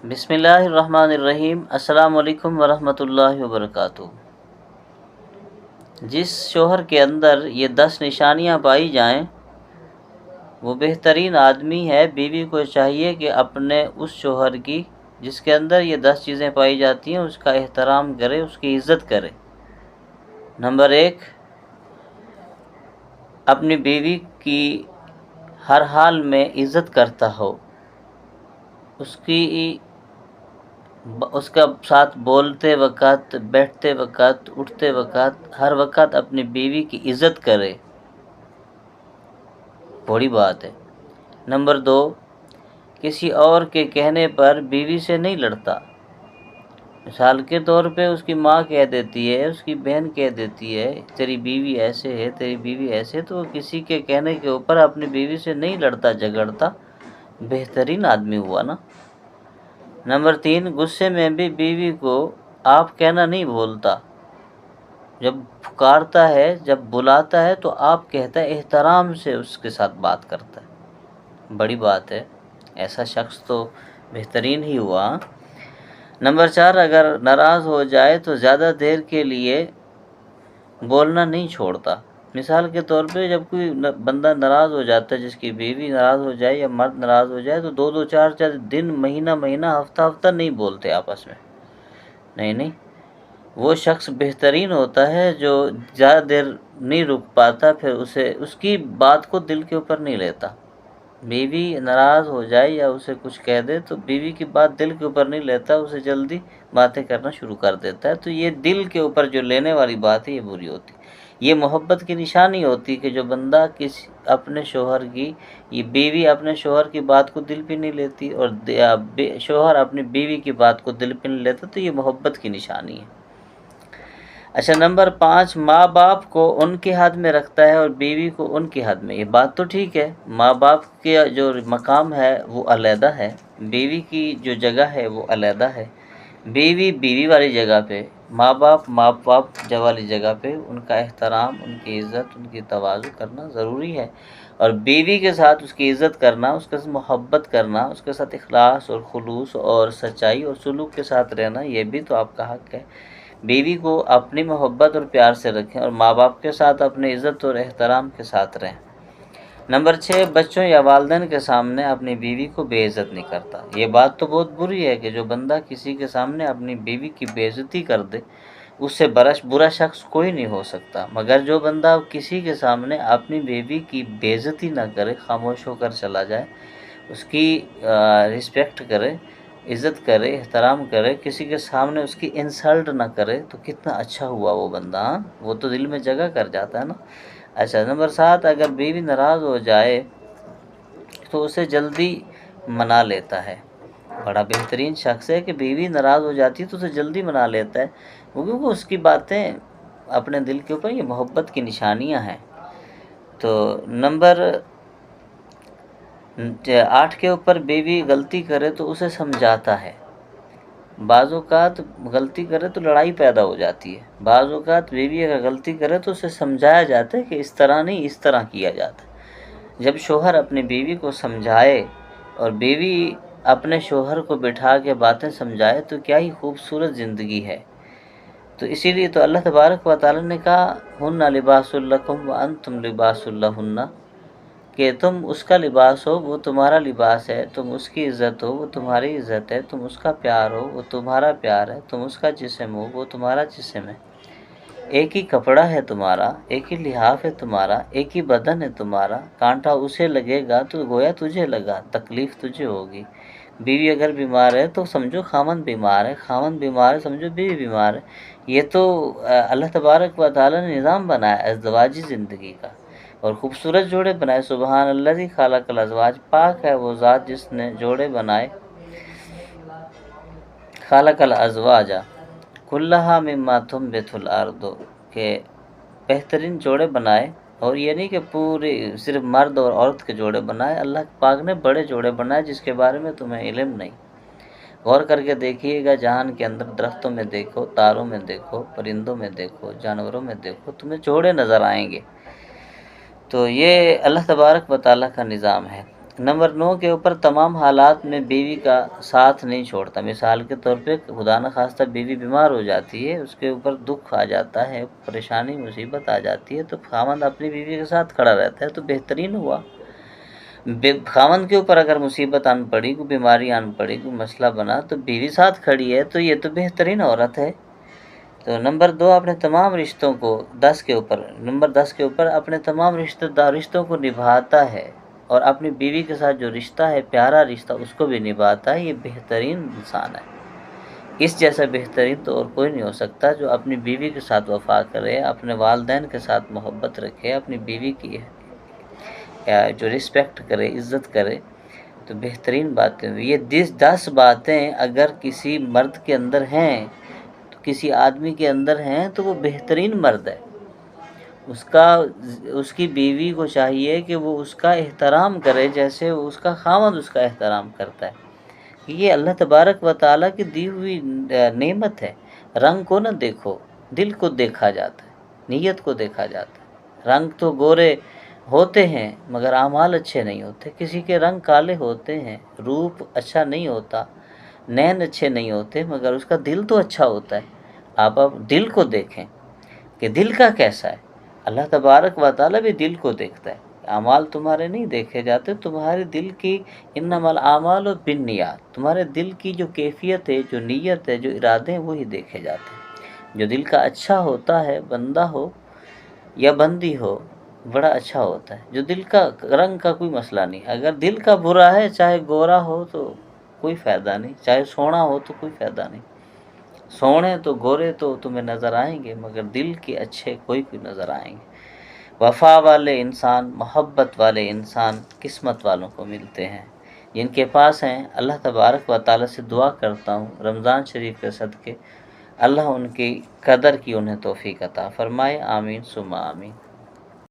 بسم اللہ الرحمن الرحیم۔ السلام علیکم ورحمۃ اللہ وبرکاتہ۔ جس شوہر کے اندر یہ 10 نشانیاں پائی جائیں وہ بہترین آدمی ہے۔ بیوی کو چاہیے کہ اپنے اس شوہر کی جس کے اندر یہ 10 چیزیں پائی جاتی ہیں اس کا احترام کرے، اس کی عزت کرے۔ نمبر 1، اپنی بیوی کی ہر حال میں عزت کرتا ہو، اس کا ساتھ بولتے وقت، بیٹھتے وقت، اٹھتے وقت، ہر وقت اپنی بیوی کی عزت کرے، بڑی بات ہے۔ نمبر 2، کسی اور کے کہنے پر بیوی سے نہیں لڑتا۔ مثال کے طور پہ اس کی ماں کہہ دیتی ہے، اس کی بہن کہہ دیتی ہے تیری بیوی ایسے ہے، تیری بیوی ایسے، تو کسی کے کہنے کے اوپر اپنی بیوی سے نہیں لڑتا جھگڑتا، بہترین آدمی ہوا نا۔ نمبر 3، غصے میں بھی بیوی کو آپ کہنا نہیں بولتا۔ جب پکارتا ہے، جب بلاتا ہے تو آپ کہتا ہے، احترام سے اس کے ساتھ بات کرتا ہے، بڑی بات ہے۔ ایسا شخص تو بہترین ہی ہوا۔ نمبر 4، اگر ناراض ہو جائے تو زیادہ دیر کے لیے بولنا نہیں چھوڑتا۔ مثال کے طور پہ جب کوئی بندہ ناراض ہو جاتا ہے، جس کی بیوی ناراض ہو جائے یا مرد ناراض ہو جائے، تو 2 4 دن، مہینہ ہفتہ ہفتہ نہیں بولتے آپس میں، نہیں، وہ شخص بہترین ہوتا ہے جو زیادہ دیر نہیں رک پاتا، پھر اس کی بات کو دل کے اوپر نہیں لیتا۔ بیوی ناراض ہو جائے یا اسے کچھ کہہ دے تو بیوی کی بات دل کے اوپر نہیں لیتا، اسے جلدی باتیں کرنا شروع کر دیتا ہے، تو یہ دل کے اوپر جو لینے والی بات ہے یہ بری ہوتی ہے۔ یہ محبت کی نشانی ہوتی کہ جو بندہ اپنے شوہر کی، یہ بیوی اپنے شوہر کی بات کو دل پہ نہیں لیتی اور شوہر اپنی بیوی کی بات کو دل پہ نہیں لیتا، تو یہ محبت کی نشانی ہے۔ اچھا، نمبر 5، ماں باپ کو ان کے حد میں رکھتا ہے اور بیوی کو ان کے حد میں۔ یہ بات تو ٹھیک ہے، ماں باپ کے جو مقام ہے وہ علیحدہ ہے، بیوی کی جو جگہ ہے وہ علیحدہ ہے۔ بیوی والی جگہ پہ، ماں باپ والی جگہ پہ ان کا احترام، ان کی عزت، ان کی تواضع کرنا ضروری ہے، اور بیوی کے ساتھ اس کی عزت کرنا، اس کے ساتھ محبت کرنا، اس کے ساتھ اخلاص اور خلوص اور سچائی اور سلوک کے ساتھ رہنا، یہ بھی تو آپ کا حق ہے۔ بیوی کو اپنی محبت اور پیار سے رکھیں اور ماں باپ کے ساتھ اپنی عزت اور احترام کے ساتھ رہیں۔ نمبر 6، بچوں یا والدین کے سامنے اپنی بیوی کو بے عزت نہیں کرتا۔ یہ بات تو بہت بری ہے کہ جو بندہ کسی کے سامنے اپنی بیوی کی بے عزتی کر دے، اس سے برا شخص کوئی نہیں ہو سکتا، مگر جو بندہ کسی کے سامنے اپنی بیوی کی بے عزتی نہ کرے، خاموش ہو کر چلا جائے، اس کی رسپیکٹ کرے، عزت کرے، احترام کرے، کسی کے سامنے اس کی انسلٹ نہ کرے، تو کتنا اچھا ہوا وہ بندہ، وہ تو دل میں جگہ کر جاتا ہے نا۔ اچھا، نمبر 7، اگر بیوی ناراض ہو جائے تو اسے جلدی منا لیتا ہے۔ بڑا بہترین شخص ہے کہ بیوی ناراض ہو جاتی ہے تو اسے جلدی منا لیتا ہے، کیونکہ اس کی باتیں اپنے دل کے اوپر، یہ محبت کی نشانیاں ہیں۔ تو نمبر 8 کے اوپر، بیوی غلطی کرے تو اسے سمجھاتا ہے۔ بعض اوقات غلطی کرے تو لڑائی پیدا ہو جاتی ہے، بعض اوقات بیوی اگر غلطی کرے تو اسے سمجھایا جاتا ہے کہ اس طرح نہیں، اس طرح کیا جاتا ہے۔ جب شوہر اپنی بیوی کو سمجھائے اور بیوی اپنے شوہر کو بٹھا کے باتیں سمجھائے تو کیا ہی خوبصورت زندگی ہے۔ تو اسی لیے تو اللہ تبارک و تعالی نے کہا، ہن لباس لکم وانتم لباس لہن، کہ تم اس کا لباس ہو، وہ تمہارا لباس ہے، تم اس کی عزت ہو، وہ تمہاری عزت ہے، تم اس کا پیار ہو، وہ تمہارا پیار ہے، تم اس کا جسم ہو، وہ تمہارا جسم ہے۔ ایک ہی کپڑا ہے تمہارا، ایک ہی لحاف ہے تمہارا، ایک ہی بدن ہے تمہارا، کانٹا اسے لگے گا تو گویا تجھے لگا، تکلیف تجھے ہوگی۔ بیوی اگر بیمار ہے تو سمجھو خاوند بیمار ہے، خاوند بیمار ہے سمجھو بیوی بیمار ہے۔ یہ تو اللہ تبارک و تعالی نے نظام بنایا ازدواجی زندگی کا، اور خوبصورت جوڑے بنائے۔ سبحان الذی خلق الازواج، پاک ہے وہ ذات جس نے جوڑے بنائے، خلق الازواج کلھا مما تنبت الارض، کہ بہترین جوڑے بنائے، اور یہ نہیں کہ پورے صرف مرد اور عورت کے جوڑے بنائے، اللہ پاک نے بڑے جوڑے بنائے جس کے بارے میں تمہیں علم نہیں۔ غور کر کے دیکھیے گا، جہان کے اندر درختوں میں دیکھو، تاروں میں دیکھو، پرندوں میں دیکھو، جانوروں میں دیکھو، تمہیں جوڑے نظر آئیں گے۔ تو یہ اللہ تبارک و تعالیٰ کا نظام ہے۔ نمبر 9 کے اوپر تمام حالات میں بیوی کا ساتھ نہیں چھوڑتا. مثال کے طور پہ خدا نخواستہ بیوی بیمار ہو جاتی ہے، اس کے اوپر دکھ آ جاتا ہے، پریشانی مصیبت آ جاتی ہے، تو خاوند اپنی بیوی کے ساتھ کھڑا رہتا ہے تو بہترین ہوا. خاوند کے اوپر اگر مصیبت آن پڑی، کوئی بیماری آن پڑی، کوئی مسئلہ بنا، تو بیوی ساتھ کھڑی ہے تو یہ تو بہترین عورت ہے. تو نمبر 2 اپنے تمام رشتوں کو نمبر 10 کے اوپر اپنے تمام رشتوں کو نبھاتا ہے، اور اپنی بیوی کے ساتھ جو رشتہ ہے، پیارا رشتہ، اس کو بھی نبھاتا ہے. یہ بہترین انسان ہے. اس جیسا بہترین تو اور کوئی نہیں ہو سکتا جو اپنی بیوی کے ساتھ وفا کرے، اپنے والدین کے ساتھ محبت رکھے، اپنی بیوی کی جو رسپیکٹ کرے، عزت کرے. تو بہترین باتیں ہوئی. یہ 10 باتیں اگر کسی مرد کے اندر ہیں، تو کسی آدمی کے اندر ہیں، تو وہ بہترین مرد ہے. اس کی بیوی کو چاہیے کہ وہ اس کا احترام کرے جیسے اس کا خاوند اس کا احترام کرتا ہے. یہ اللہ تبارک و تعالیٰ کی دی ہوئی نعمت ہے. رنگ کو نہ دیکھو، دل کو دیکھا جاتا ہے، نیت کو دیکھا جاتا ہے. رنگ تو گورے ہوتے ہیں مگر اعمال اچھے نہیں ہوتے. کسی کے رنگ کالے ہوتے ہیں، روپ اچھا نہیں ہوتا، نین اچھے نہیں ہوتے، مگر اس کا دل تو اچھا ہوتا ہے. آپ دل کو دیکھیں کہ دل کا کیسا ہے. اللہ تبارک و تعالیٰ بھی دل کو دیکھتا ہے. اعمال تمہارے نہیں دیکھے جاتے، تمہارے دل کی انما الاعمال بالنیات، تمہارے دل کی جو کیفیت ہے، جو نیت ہے، جو ارادے ہیں، وہی دیکھے جاتے ہیں. جو دل کا اچھا ہوتا ہے، بندہ ہو یا بندی ہو، بڑا اچھا ہوتا ہے. جو دل کا رنگ کا کوئی مسئلہ نہیں. اگر دل کا برا ہے، چاہے گورا ہو تو کوئی فائدہ نہیں، چاہے سونا ہو تو کوئی فائدہ نہیں. سونے تو گورے تو تمہیں نظر آئیں گے، مگر دل کے اچھے کوئی نظر آئیں گے. وفا والے انسان، محبت والے انسان قسمت والوں کو ملتے ہیں. جن کے پاس ہیں، اللہ تبارک و تعالیٰ سے دعا کرتا ہوں رمضان شریف کے صدقے اللہ ان کی قدر کی انہیں توفیق عطا فرمائے. آمین ثم آمین.